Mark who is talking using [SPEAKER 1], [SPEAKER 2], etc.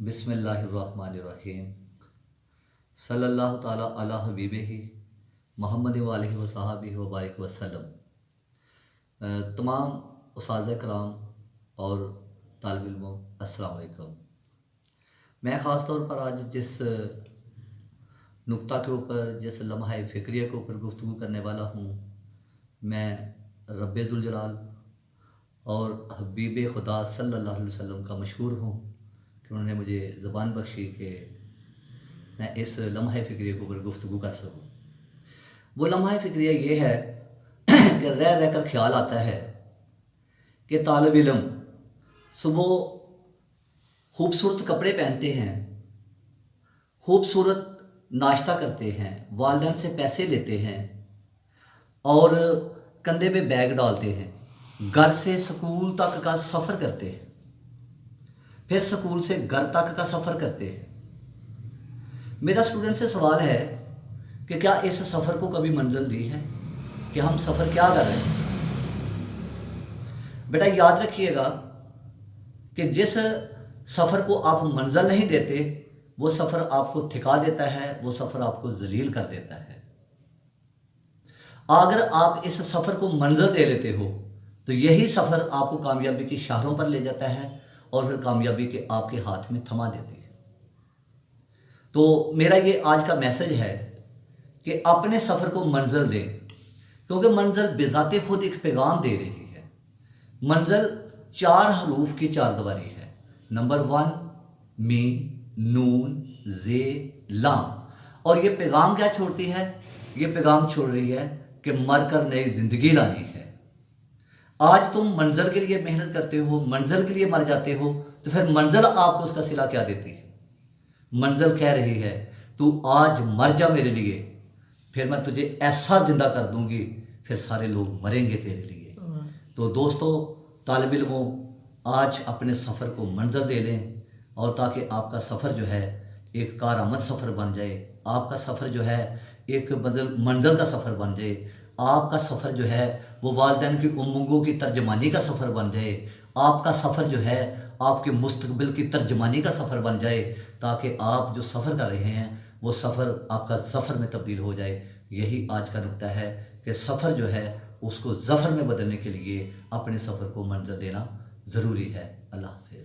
[SPEAKER 1] बिस्मिल्लाहिर्रहमानिर्रहीम सल्लल्लाहु ताला अला हबीबिही मोहम्मद व आलिहि व सहाबिहि व बारिक वसल्लम। तमाम उस्ताज़ कराम और तालिब इल्मों अस्सलाम वालेकुम। मैं ख़ास तौर पर आज जिस नुक्ता के ऊपर, जिस लम्हा फ़िक्रिया के ऊपर गुफ्तगू करने वाला हूँ, मैं रब्बे ज़ुल जलाल और हबीब खुदा सल्लल्लाहु अलैहि वसल्लम का मशकूर हूँ कि उन्होंने मुझे ज़बान बख्शी कि मैं इस लम्हा फ़िक्रिया के ऊपर गुफ्तगू कर सकूँ। वो लम्हा फ़िक्रिया ये है कि रह रह कर ख्याल आता है कि तालिब इल्म सुबह खूबसूरत कपड़े पहनते हैं, खूबसूरत नाश्ता करते हैं, वालिदैन से पैसे लेते हैं और कंधे पे बैग डालते हैं, घर से स्कूल तक का सफ़र करते हैं, फिर स्कूल से घर तक का सफ़र करते हैं। मेरा स्टूडेंट से सवाल है कि क्या इस सफ़र को कभी मंजिल दी है, कि हम सफ़र क्या कर रहे हैं। बेटा याद रखिएगा कि जिस सफ़र को आप मंजिल नहीं देते, वो सफ़र आपको थिका देता है, वो सफ़र आपको जलील कर देता है। अगर आप इस सफ़र को मंजिल दे लेते हो तो यही सफ़र आपको कामयाबी की शाहरों पर ले जाता है और फिर कामयाबी के आपके हाथ में थमा देती है। तो मेरा ये आज का मैसेज है कि अपने सफ़र को मंजिल दें, क्योंकि मंजिल बेज़ाते खुद एक पैगाम दे रही है। मंजिल 4 हरूफ की 4 दीवारी है। नंबर 1 मीम नून जे लाम। और ये पैगाम क्या छोड़ती है? ये पैगाम छोड़ रही है कि मर कर नई ज़िंदगी लानी है। आज तुम मंजिल के लिए मेहनत करते हो, मंजिल के लिए मर जाते हो, तो फिर मंजिल आपको उसका सिला क्या देती है? मंजिल कह रही है तू आज मर जा मेरे लिए, फिर मैं तुझे ऐसा ज़िंदा कर दूंगी, फिर सारे लोग मरेंगे तेरे लिए। तो दोस्तों, तालिब इल्मों, आज अपने सफ़र को मंजिल दे लें और ताकि आपका सफ़र जो है एक कारआमद सफ़र बन जाए, आपका सफ़र जो है एक मंजिल का सफ़र बन जाए, आपका सफ़र जो है वो वालिदैन की उम्मीदों की तर्जमानी का सफ़र बन जाए, आपका सफ़र जो है आपके मुस्तकबिल की तर्जमानी का सफ़र बन जाए, ताकि आप जो सफ़र कर रहे हैं वो सफ़र आपका ज़फ़र में तब्दील हो जाए। यही आज का नुक्ता है कि सफ़र जो है उसको ज़फ़र में बदलने के लिए अपने सफ़र को मंजिल देना ज़रूरी है। अल्लाह हाफ़िज़।